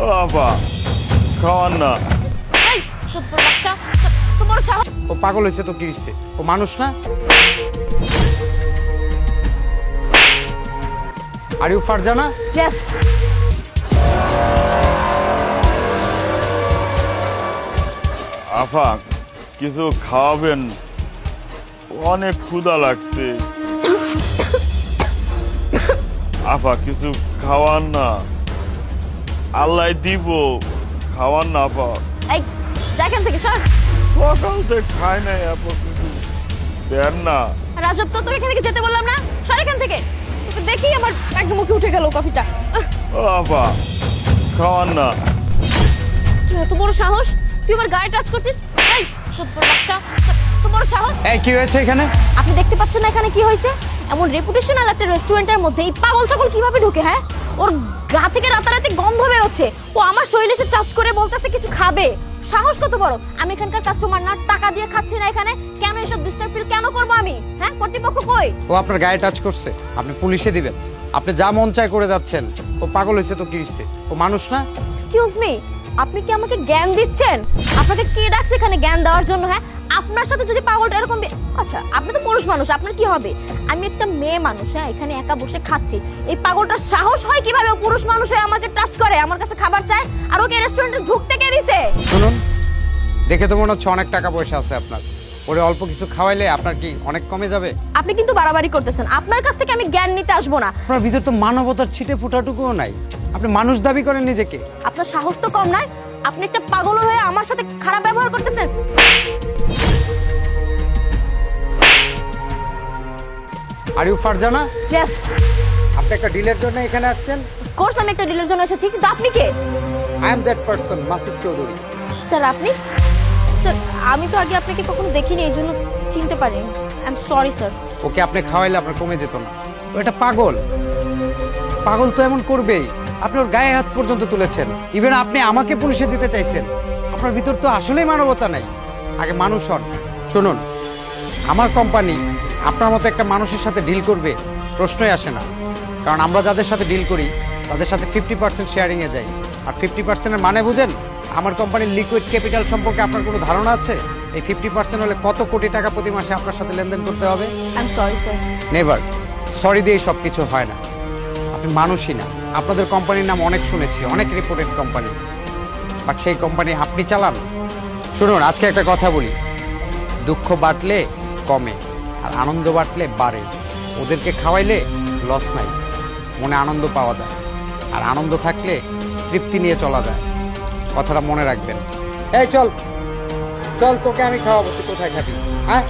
ও আপা খাওয়ান না। এই সত্যি বাচ্চা, তোমার সাহস। ও পাগল হয়েছে তো কি হয়েছে? ও মানুষ না? Are you Farzana? ইয়েস। আপা কিছু খাওয়াবেন, অনেক ক্ষুধা লাগছে। আপা কিছু খাওয়ান না, আল্লাহ দিব, খাওয়ান না আপা। এই দেখেন থেকে সর। সকাল থেকে খাই নাই আপা, কিছু দেন না। রাজব তো তোকে এখান থেকে যেতে বললাম না, সর এখান থেকে। তোকে দেখি আমার একদম মুখে উঠে গেল কফিটা। ও আপা খাওয়ান না। তুই এত বড় সাহস, তুই আমার গায়ে টাচ করছিস? এই সত্যি বাচ্চা, এত বড় সাহস। এই কি হয়েছে এখানে? আপনি দেখতে পাচ্ছেন না এখানে কি হয়েছে? এমন রেপুটেশনাল একটা রেস্টুরেন্টের মধ্যে এই পাগল ছাগল কিভাবে ঢুকে? হ্যাঁ, ওর গা থেকে রাতারাতি গন্ধ বেরোচ্ছে। ও আমার শরীরে এসে টাচ করে বলতেছে কিছু খাবে। সাহস কত বড়! আমি এখানকার কাস্টমার না, টাকা দিয়ে খাচ্ছি না এখানে। কেন এসব ডিস্টার্ব ফিল কেন করবো আমি? হ্যাঁ, কর্তৃপক্ষ কই? ও আপনার গায়ে টাচ করছে, আপনি পুলিশে দিবেন। আপনি যা মন চায় করে যাচ্ছেন। ও পাগল হয়েছে তো কি হয়েছে? ও মানুষ না? এক্সকিউজ মি, আপনি কি আমাকে জ্ঞান দিচ্ছেন? আপনাকে কে ডাকছে এখানে জ্ঞান দেওয়ার জন্য? হ্যাঁ, আপনার সাথে যদি পাগলটা এরকম আচ্ছা, আপনি তো পুরুষ মানুষ, আপনার কি হবে? আমি একটা মেয়ে মানুষ, হ্যাঁ, এখানে একা বসে খাচ্ছি। এই পাগলটার সাহস হয় কিভাবে ও পুরুষ মানুষ হয়ে আমাকে টাচ করে, আমার কাছে খাবার চায়, আর ওকে রেস্টুরেন্টে ঢুকতে কে দিছে? শুনুন, দেখে তো মনে হচ্ছে অনেক টাকা পয়সা আছে আপনার। ওরে অল্প কিছু খাওয়াইলে আপনার কি অনেক কমে যাবে? আপনি কিন্তু বাড়াবাড়ি করতেছেন। আপনার কাছ থেকে আমি জ্ঞান নিতে আসবো না। আপনার ভিতর তো মানবতার ছিটে ফোটাটুকুও নাই। আপনি মানুষ দাবি করেন নিজেকে। আপনার সাহস তো কম নয়। আপনি একটা পাগল হয়ে আমার সাথে খারাপ ব্যবহার করতেছেন। Are you Farzana? ইয়েস। আপনি একটা ডিলের জন্য এখানে আসছেন? কোর্স আমি একটা ডিলের জন্য এসেছি, কিন্তু আপনি কে? I am that person, Masud Chowdhury. Sir আপনি? স্যার আমি তো আগে আপনাকে কখনো দেখিনি, এই জন্য চিনতে পারিনি। I am sorry sir. Okay আপনি খাওয়াইলে আপনার কমে যেত না। ও এটা পাগল। পাগল তো এমন করবেই। আপনি ওর গায়ে হাত পর্যন্ত তুলেছেন। ইভেন আপনি আমাকে পুলিশে দিতে চাইছেন। আপনার ভিতর তো আসলেই মানবতা নাই। আগে মানুষ হন। শুনুন, আমার কোম্পানি আপনার মতো একটা মানুষের সাথে ডিল করবে প্রশ্নই আসে না। কারণ আমরা যাদের সাথে ডিল করি তাদের সাথে 50% শেয়ারিংয়ে যাই। আর 50%-এর মানে বুঝেন? আমার কোম্পানির লিকুইড ক্যাপিটাল সম্পর্কে আপনার কোনো ধারণা আছে? এই 50% হলে কত কোটি টাকা প্রতি মাসে আপনার সাথে লেনদেন করতে হবে? I am sorry sir. Never. Sorry দিয়ে সব কিছু হয় না। আপনি মানুষই না। আপনাদের কোম্পানির নাম অনেক শুনেছি, অনেক রিপোর্টেড কোম্পানি, বাট সেই কোম্পানি আপনি চালান। শুনুন, আজকে একটা কথা বলি, দুঃখ বাড়লে কমে আর আনন্দ বাড়লে বাড়ে। ওদেরকে খাওয়াইলে লস নাই, মনে আনন্দ পাওয়া যায়, আর আনন্দ থাকলে তৃপ্তি নিয়ে চলা যায়। কথাটা মনে রাখবেন। এই চল চল, তোকে আমি খাওয়াবো, তুই কোথায় খাবি? হ্যাঁ